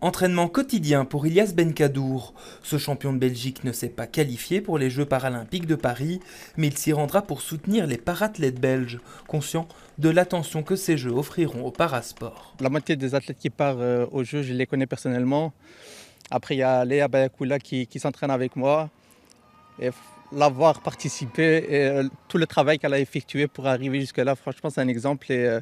Entraînement quotidien pour Ilyas Benkadour. Ce champion de Belgique ne s'est pas qualifié pour les Jeux paralympiques de Paris, mais il s'y rendra pour soutenir les parathlètes belges, conscients de l'attention que ces Jeux offriront au parasport. La moitié des athlètes qui partent aux Jeux, je les connais personnellement. Après, il y a Léa Bayakoula qui s'entraîne avec moi. Et l'avoir participé et tout le travail qu'elle a effectué pour arriver jusque-là, franchement, c'est un exemple. Et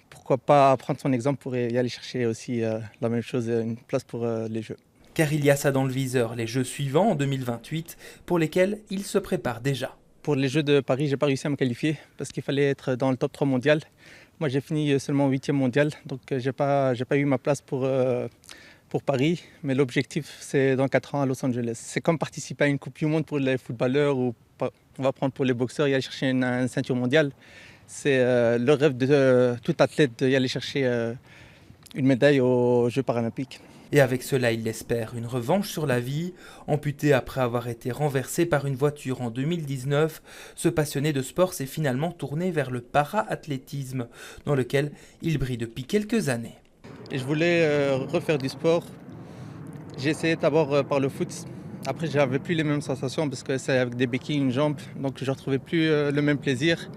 pourquoi pas prendre son exemple pour y aller chercher aussi la même chose, une place pour les Jeux. Car Ilyas a dans le viseur les Jeux suivants en 2028, pour lesquels il se prépare déjà. Pour les Jeux de Paris, je n'ai pas réussi à me qualifier parce qu'il fallait être dans le top 3 mondial. Moi, j'ai fini seulement 8e mondial, donc je n'ai pas eu ma place pour Paris. Mais l'objectif, c'est dans 4 ans à Los Angeles. C'est comme participer à une Coupe du Monde pour les footballeurs ou on va prendre pour les boxeurs et aller chercher une ceinture mondiale. C'est le rêve de tout athlète d'y aller chercher une médaille aux Jeux paralympiques. Et avec cela, il espère une revanche sur la vie. Amputé après avoir été renversé par une voiture en 2019, ce passionné de sport s'est finalement tourné vers le para-athlétisme, dans lequel il brille depuis quelques années. Et je voulais refaire du sport. J'ai essayé d'abord par le foot. Après, je n'avais plus les mêmes sensations parce que c'est avec des béquilles, une jambe, donc je ne retrouvais plus le même plaisir.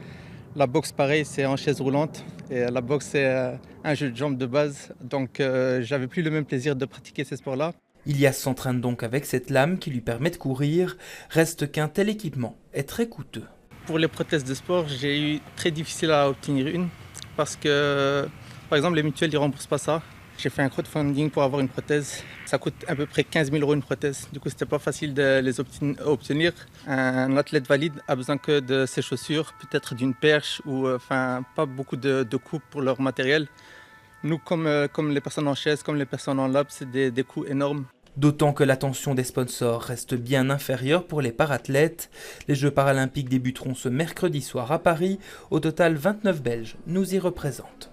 La boxe, pareil, c'est en chaise roulante. Et la boxe, c'est un jeu de jambes de base. Donc, j'avais plus le même plaisir de pratiquer ces sports-là. Ilyas s'entraîne donc avec cette lame qui lui permet de courir. Reste qu'un tel équipement est très coûteux. Pour les prothèses de sport, j'ai eu très difficile à obtenir une. Parce que, par exemple, les mutuelles ne remboursent pas ça. J'ai fait un crowdfunding pour avoir une prothèse. Ça coûte à peu près 15 000 € une prothèse. Du coup, c'était pas facile de les obtenir. Un athlète valide a besoin que de ses chaussures, peut-être d'une perche ou pas beaucoup de coûts pour leur matériel. Nous, comme les personnes en chaise, comme les personnes en lab, c'est des coûts énormes. D'autant que l'attention des sponsors reste bien inférieure pour les parathlètes. Les Jeux paralympiques débuteront ce mercredi soir à Paris. Au total, 29 Belges nous y représentent.